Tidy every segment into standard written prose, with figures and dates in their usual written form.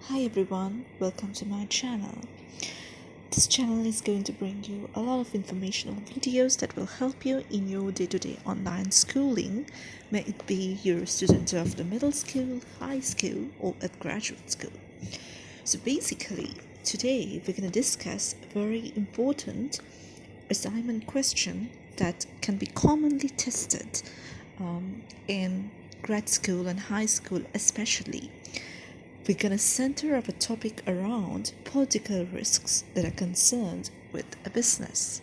Hi everyone, welcome to my channel. This channel is going to bring you a lot of informational videos that will help you in your day-to-day online schooling, may it be you're a student of the middle school, high school, or at graduate school. So basically, today we're going to discuss a very important assignment question that can be commonly tested in grad school and high school especially. We're going to center our topic around political risks that are concerned with a business.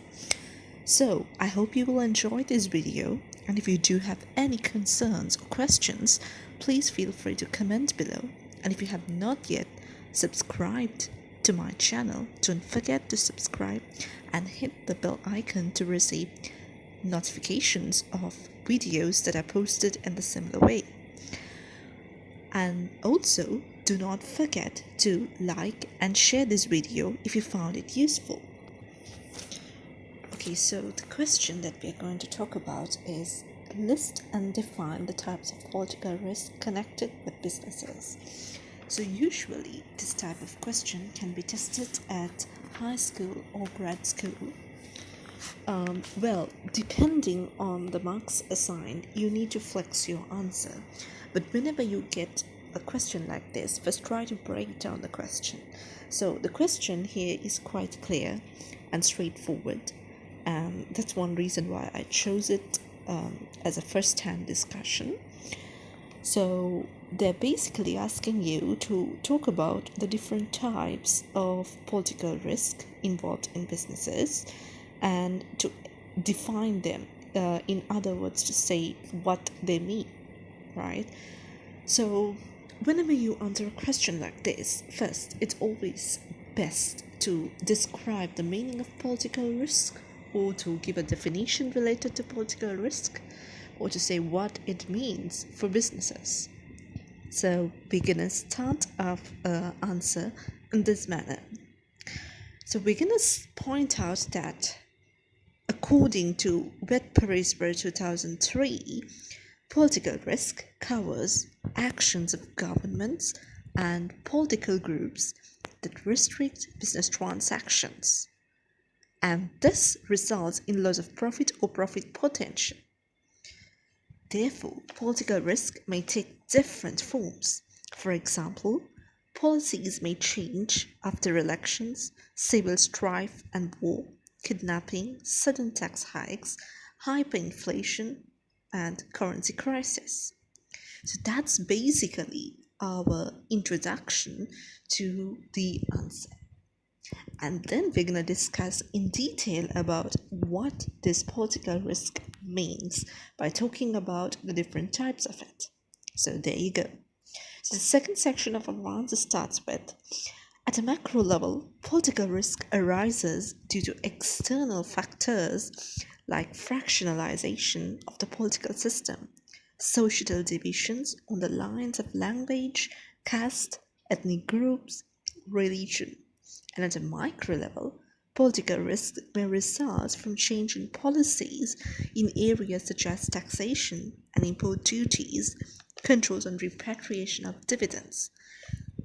So, I hope you will enjoy this video, and if you do have any concerns or questions, please feel free to comment below. And if you have not yet subscribed to my channel, don't forget to subscribe and hit the bell icon to receive notifications of videos that are posted in the similar way. And also, do not forget to like and share this video if you found it useful. Okay, so the question that we are going to talk about is list and define the types of political risk connected with businesses. So usually this type of question can be tested at high school or grad school. Depending on the marks assigned, you need to flex your answer. But whenever you get a question like this, first try to break down the question. So the question here is quite clear and straightforward, and that's one reason why I chose it as a first-hand discussion. So they're basically asking you to talk about the different types of political risk involved in businesses and to define them, in other words, to say what they mean, right? So whenever you answer a question like this, first, it's always best to describe the meaning of political risk, or to give a definition related to political risk, or to say what it means for businesses. So we're gonna start our answer in this manner. So we're gonna point out that according to Wet Parisper 2003, political risk covers actions of governments and political groups that restrict business transactions, and this results in loss of profit or profit potential. Therefore, political risk may take different forms. For example, policies may change after elections, civil strife and war, kidnapping, sudden tax hikes, hyperinflation, and currency crisis. So that's basically our introduction to the answer. And then we're going to discuss in detail about what this political risk means by talking about the different types of it. So there you go. So the second section of our answer starts with, at a macro level, political risk arises due to external factors like fractionalization of the political system, societal divisions on the lines of language, caste, ethnic groups, religion. And at a micro level, political risk may result from change in policies in areas such as taxation and import duties, controls on repatriation of dividends.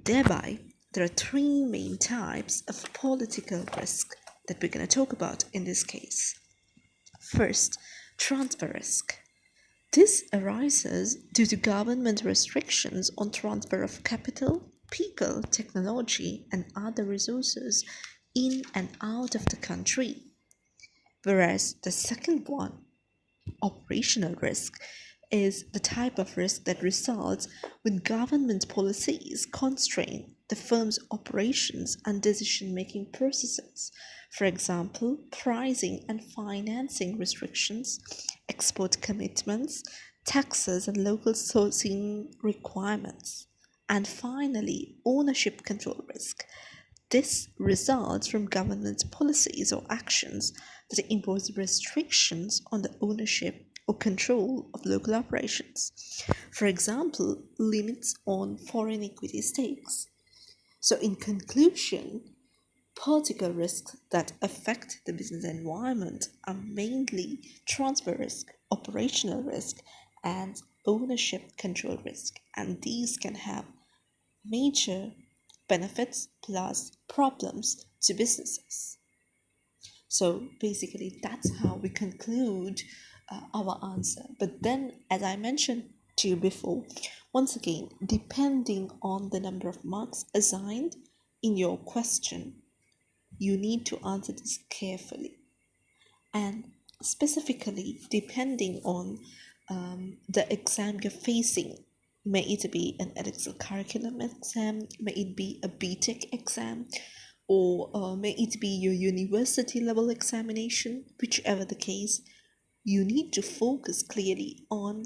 Thereby, there are three main types of political risk that we're going to talk about in this case. First, transfer risk. This arises due to government restrictions on transfer of capital, people, technology, and other resources in and out of the country. Whereas the second one, operational risk, is the type of risk that results when government policies constrain the firm's operations and decision-making processes. For example, pricing and financing restrictions, export commitments, taxes and local sourcing requirements. And finally, ownership control risk. This results from government policies or actions that impose restrictions on the ownership or control of local operations. For example, limits on foreign equity stakes. So, in conclusion, political risks that affect the business environment are mainly transfer risk, operational risk, and ownership control risk, and these can have major benefits plus problems to businesses. So basically, that's how we conclude our answer. But then, as I mentioned to you before, once again, depending on the number of marks assigned in your question, you need to answer this carefully. And specifically, depending on the exam you're facing, may it be an edexcel curriculum exam, may it be a BTEC exam, or may it be your university level examination, whichever the case, you need to focus clearly on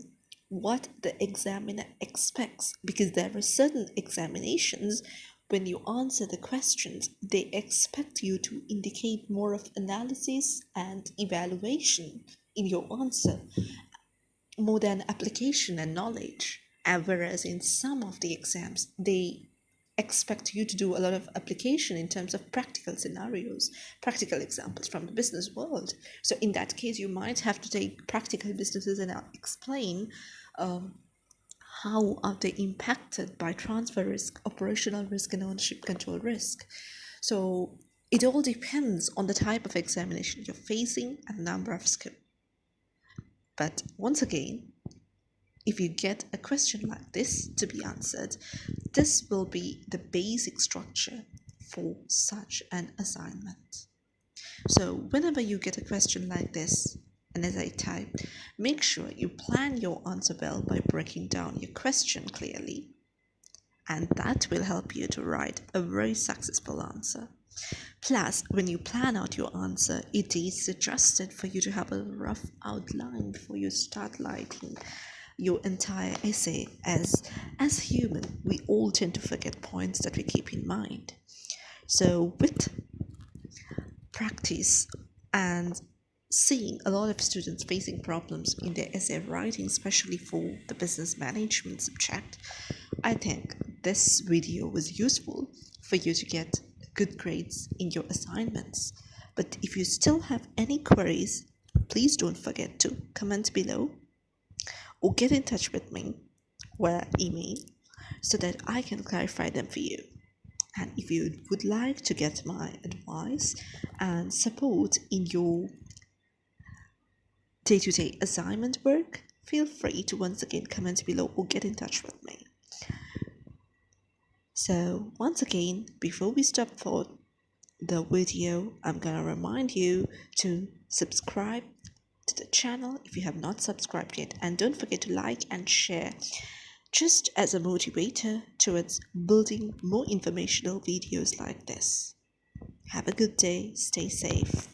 what the examiner expects, because there are certain examinations when you answer the questions they expect you to indicate more of analysis and evaluation in your answer more than application and knowledge. And whereas in some of the exams they expect you to do a lot of application in terms of practical scenarios, practical examples from the business world. So in that case, you might have to take practical businesses and explain how are they impacted by transfer risk, operational risk, and ownership control risk. So it all depends on the type of examination you're facing and number of skills. But once again, if you get a question like this to be answered, this will be the basic structure for such an assignment. So whenever you get a question like this, and as I type, make sure you plan your answer well by breaking down your question clearly, and that will help you to write a very successful answer. Plus, when you plan out your answer, it is suggested for you to have a rough outline before you start writing your entire essay. As human, we all tend to forget points that we keep in mind. So with practice and seeing a lot of students facing problems in their essay writing, especially for the business management subject, I think this video was useful for you to get good grades in your assignments. But if you still have any queries, please don't forget to comment below or get in touch with me via email so that I can clarify them for you. And if you would like to get my advice and support in your day-to-day assignment work, feel free to once again comment below or get in touch with me. So once again, before we stop for the video, I'm gonna remind you to subscribe to the channel if you have not subscribed yet, and don't forget to like and share, just as a motivator towards building more informational videos like this. Have a good day, stay safe.